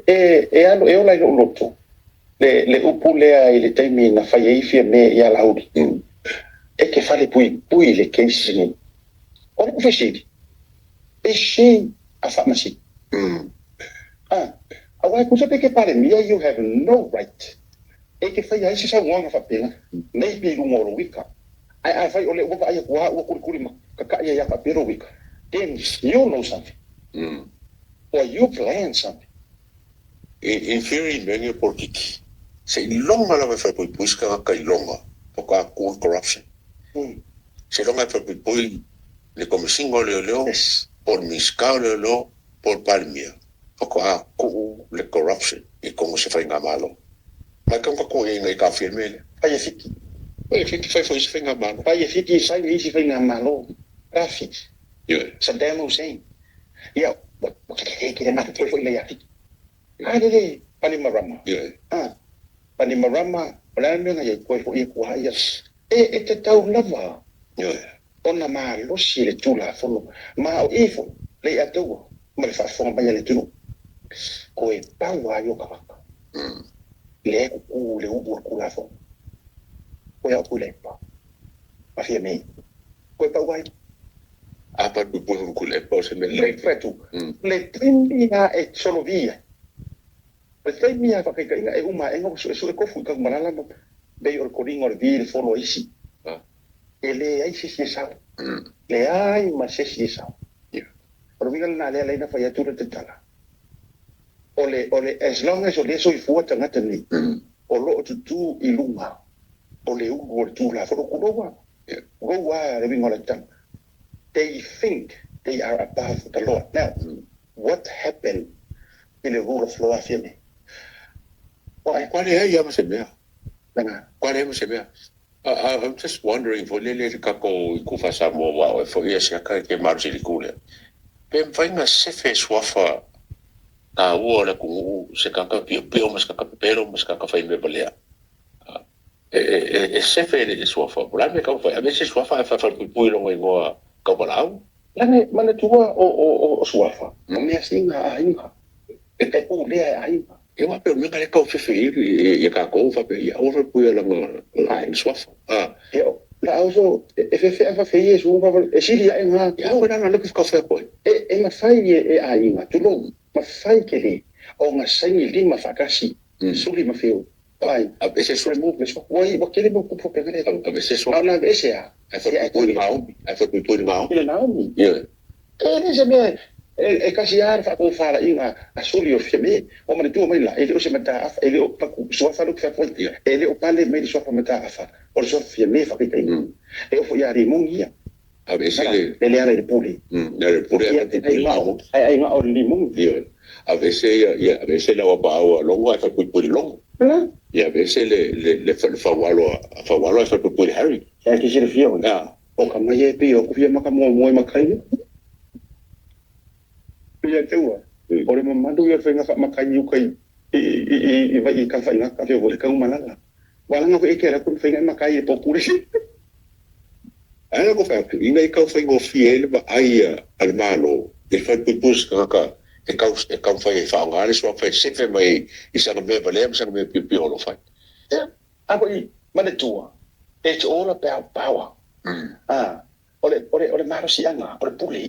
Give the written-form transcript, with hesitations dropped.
ano e ola no loto le upulea ile taimi na fai Fiame ia Laauli e ke Falepuipui le keisi o ku fesi e shi a famasi awai ku sape ke pare mia you have no right e ke fai ai sa wanga fa pena nei pi lu ngoro wika ai fai ole wa ai wa ku ma ka ya fa pero wika then you know something or you plan something in theory many politics se longa la fa poi busca ka longa poka cool corruption se longa fa poi le comisión leo por miscao leo por palmia poka cool le corruption y como se fa malo ma como ko e ka firme ai fiki foi se fa malo ai fiki sai ni se fa malo grafit Saddam Hussein ya que mata foi le ya ai Panimarama Panimarama wala nang ay ko yes te tau lava ona ma lo si le tula folo ma o ifo le atu ma le fa fo ba le tulu ko e pawa yo ka le ku le u la fo ko ya ku le pa ma Fiame ko pawa apa tu pun ku le pa se me le fretu le trindia e solo via Perché mi ha fatto che è una su cofu che manala be io coringo il vir follow isi e le ai si sa le ai ma se si sa però mi na le na fa ya tu te tala ole as long as ole so i fuata ngata ni o lo tu ilunga ole u tu la fo ku go wa le vingo la tan they think they are above the law now what happened in the rule of law Fiame ¿Cuál es ella? ¿Cuál es ella? I'm just wondering for lele kako ikufa SAMOA for yes ka ke marjili kule. Pem fainga sefe swafa a ora ku se kaka pio mas kaka pero mas kaka fai me balea. Sefe de swafa. Bula me ka fa a veces swafa fa pui lo ngo ka balau. Lane mana tua o swafa. Me asinga ainga. E te pu le ainga. Eu acho que ele caiu feio e cacou vai e a outra pui ela lá em sua eu lá uso é feio isso é chile é uma agora não que ficou feio poi é uma feia é aí mas tu não mas feia que ele ou uma sangue lima facasi suli mas feio ai a vezes isso é muito mas oi porque ele não culpa pegar ele a vezes não na vez é foi pui mal ele não ele já me e kasi ar fa ko fala inga asuli o Fiame o mane tu mai la ele o se mata ele o pa so fa lo fa ko ele o pale mai so fa mata fa o so Fiame fa ke e o fo ya ri mongia a veces ele era de puli ai nga o limong a veces la pa o longo fa pui longo y a veces le fa walo fa pui Harry ya que se fio o kama ye pi o ku Fiame ka mo makai ya tua ore mamadu ya fenga makai yukai i vai ka fai na ka fe vole ka malala wala nga ko ekera kun fenga makai po kuri ana ko fa ina ka fai go fiel ba ai almano e fa pupus ka e ka fai fa ngale so fa se mai i sa me vale sa me pi lo fa ako i mane tua it's all about power ore maro si anga ore puli